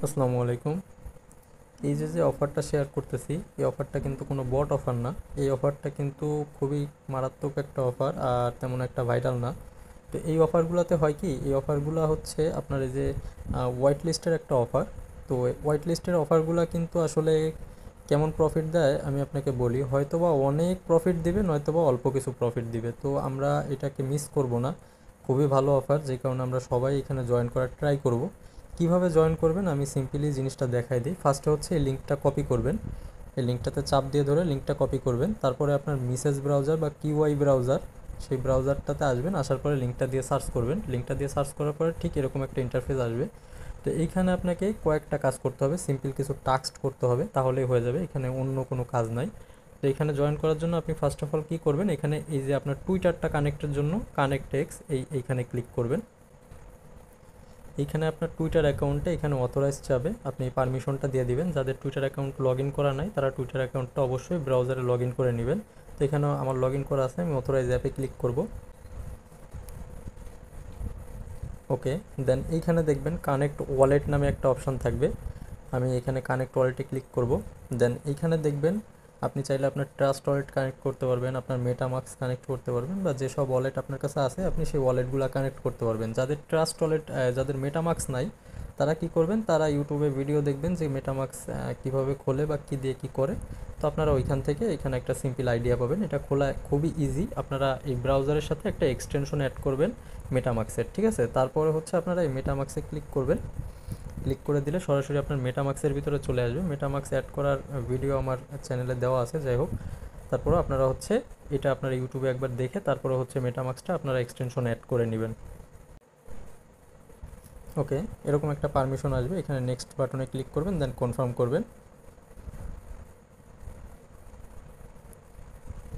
আসসালামু আলাইকুম। এই যে অফারটা শেয়ার করতেছি, এই অফারটা কিন্তু কোনো বট অফার না। এই অফারটা কিন্তু খুবই মারাত্মক একটা অফার, আর তেমন একটা ভাইরাল না। তো এই অফারগুলোতে হয় কি, এই অফারগুলো হচ্ছে আপনার এই যে হোয়াইট লিস্টের একটা অফার। তো হোয়াইট লিস্টের অফারগুলো কিন্তু আসলে কেমন প্রফিট দেয় আমি আপনাকে বলি। হয়তোবা অনেক প্রফিট দিবে, নয়তোবা অল্প কিছু প্রফিট দিবে। তো আমরা এটাকে মিস করব না। খুবই ভালো অফার, যে কারণে আমরা সবাই এখানে জয়েন করার ট্রাই করব। কিভাবে জয়েন করবেন আমি সিম্পলি জিনিসটা দেখাই দিই। ফার্স্টে হচ্ছে এই লিঙ্কটা কপি করবেন। এই লিঙ্কটাতে চাপ দিয়ে ধরে লিঙ্কটা কপি করবেন। তারপরে আপনার মিসেস ব্রাউজার বা কিউআই ব্রাউজার, সেই ব্রাউজারটাতে আসবেন। আসার পরে লিঙ্কটা দিয়ে সার্চ করবেন। লিঙ্কটা দিয়ে সার্চ করার পরে ঠিক এরকম একটা ইন্টারফেস আসবে। তো এইখানে আপনাকে কয়েকটা কাজ করতে হবে, সিম্পল কিছু টাস্ক করতে হবে, তাহলেই হয়ে যাবে। এখানে অন্য কোনো কাজ নাই। তো এখানে জয়েন করার জন্য আপনি ফার্স্ট অফ অল কী করবেন, এখানে এই যে আপনার টুইটারটা কানেক্টের জন্য কানেক্ট এক্স, এইখানে ক্লিক করবেন। এইখানে আপনার টুইটার অ্যাকাউন্টে এখানে অথরাইজ যাবে, আপনি পারমিশনটা দিয়ে দিবেন। যাদের টুইটার অ্যাকাউন্ট লগ ইন করা নাই তারা টুইটার অ্যাকাউন্টটা অবশ্যই ব্রাউজারে লগ ইন করে নেবেন। তো এখানে আমার লগ ইন করা আছে, আমি অথরাইজ অ্যাপে ক্লিক করব। ওকে, দেন এইখানে দেখবেন কানেক্ট ওয়ালেট নামে একটা অপশান থাকবে। আমি এখানে কানেক্ট ওয়ালেটে ক্লিক করব। দেন এইখানে দেখবেন আপনি চাইলে আপনার ট্রাস্ট ওয়ালেট কানেক্ট করতে পারবেন, আপনার মেটামাস্ক কানেক্ট করতে পারবেন, বা যেসব ওয়ালেট আপনার কাছে আছে আপনি সেই ওয়ালেটগুলো কানেক্ট করতে পারবেন। যাদের ট্রাস্ট ওয়ালেট, যাদের মেটামাস্ক নাই, তারা কি করবেন, তারা ইউটিউবে ভিডিও দেখবেন যে মেটামাস্ক কীভাবে খোলে বা কী দিয়ে কী করে। তো আপনারা ওইখান থেকে এখানে একটা সিম্পল আইডিয়া পাবেন। এটা খোলা খুবই ইজি। আপনারা এই ব্রাউজারের সাথে একটা এক্সটেনশন অ্যাড করবেন মেটামাস্কের, ঠিক আছে। তারপরে হচ্ছে আপনারা এই মেটামাস্কে ক্লিক করবেন। ক্লিক করে দিলে সরাসরি আপনার মেটামাক্সের ভিতরে চলে আসবে। মেটামাক্স অ্যাড করার ভিডিও আমার চ্যানেলে দেওয়া আছে, যাই হোক। তারপরে আপনারা হচ্ছে এটা আপনার ইউটিউবে একবার দেখে তারপরে হচ্ছে মেটামাক্সটা আপনারা এক্সটেনশন অ্যাড করে নেবেন। ওকে, এরকম একটা পারমিশন আসবে। এখানে নেক্সট বাটনে ক্লিক করবেন, দেন কনফার্ম করবেন।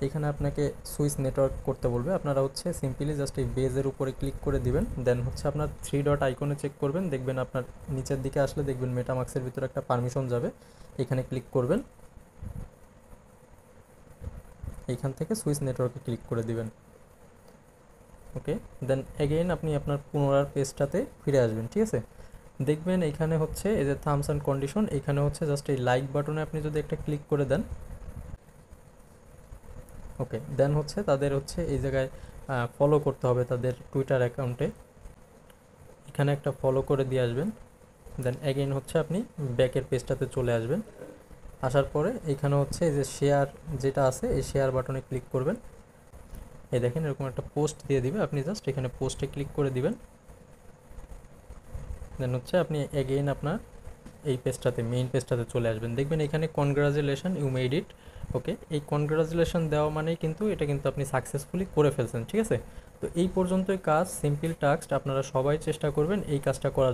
এখানে আপনাকে সুইচ নেটওয়ার্ক করতে বলবে। আপনারা হচ্ছে সিম্পলি জাস্ট এই বেজের উপরে ক্লিক করে দিবেন। দেন হচ্ছে আপনার থ্রি ডট আইকনে চেক করবেন, দেখবেন আপনার নিচের দিকে আসলে দেখবেন মেটামাক্সের ভিতরে একটা পারমিশন যাবে। এখানে ক্লিক করবেন, এইখান থেকে সুইচ নেটওয়ার্কে ক্লিক করে দিবেন। ওকে, দেন এগেইন আপনি আপনার পুনরার পেজটাতে ফিরে আসবেন, ঠিক আছে। দেখবেন এখানে হচ্ছে এই যে থামস অ্যান্ড কন্ডিশন, এখানে হচ্ছে জাস্ট এই লাইক বাটনে আপনি যদি একটা ক্লিক করে দেন। ওকে, দেন হচ্ছে তাদের হচ্ছে এই জায়গায় ফলো করতে হবে তাদের টুইটার অ্যাকাউন্টে। এখানে একটা ফলো করে দিয়ে আসবেন। দেন এগেইন হচ্ছে আপনি ব্যাকের পেজটাতে চলে আসবেন। আসার পরে এইখানে হচ্ছে এই যে শেয়ার যেটা আছে, এই শেয়ার বাটনে ক্লিক করবেন। এই দেখেন এরকম একটা পোস্ট দিয়ে দিবে, আপনি জাস্ট এখানে পোস্টে ক্লিক করে দিবেন। দেন হচ্ছে আপনি এগেইন আপনার এই পেজটাতে, মেইন পেজটাতে চলে আসবেন। দেখবেন এখানে কনগ্রাচুলেশন ইউ মেড ইট। ওকে, এই কনগ্রাচুলেশন দেওয়া মানেই কিন্তু এটা কিন্তু আপনি সাকসেসফুলি করে ফেলছেন, ঠিক আছে। তো এই পর্যন্তই কাজ, সিম্পল টাস্ক। আপনারা সবাই চেষ্টা করবেন এই কাজটা করার।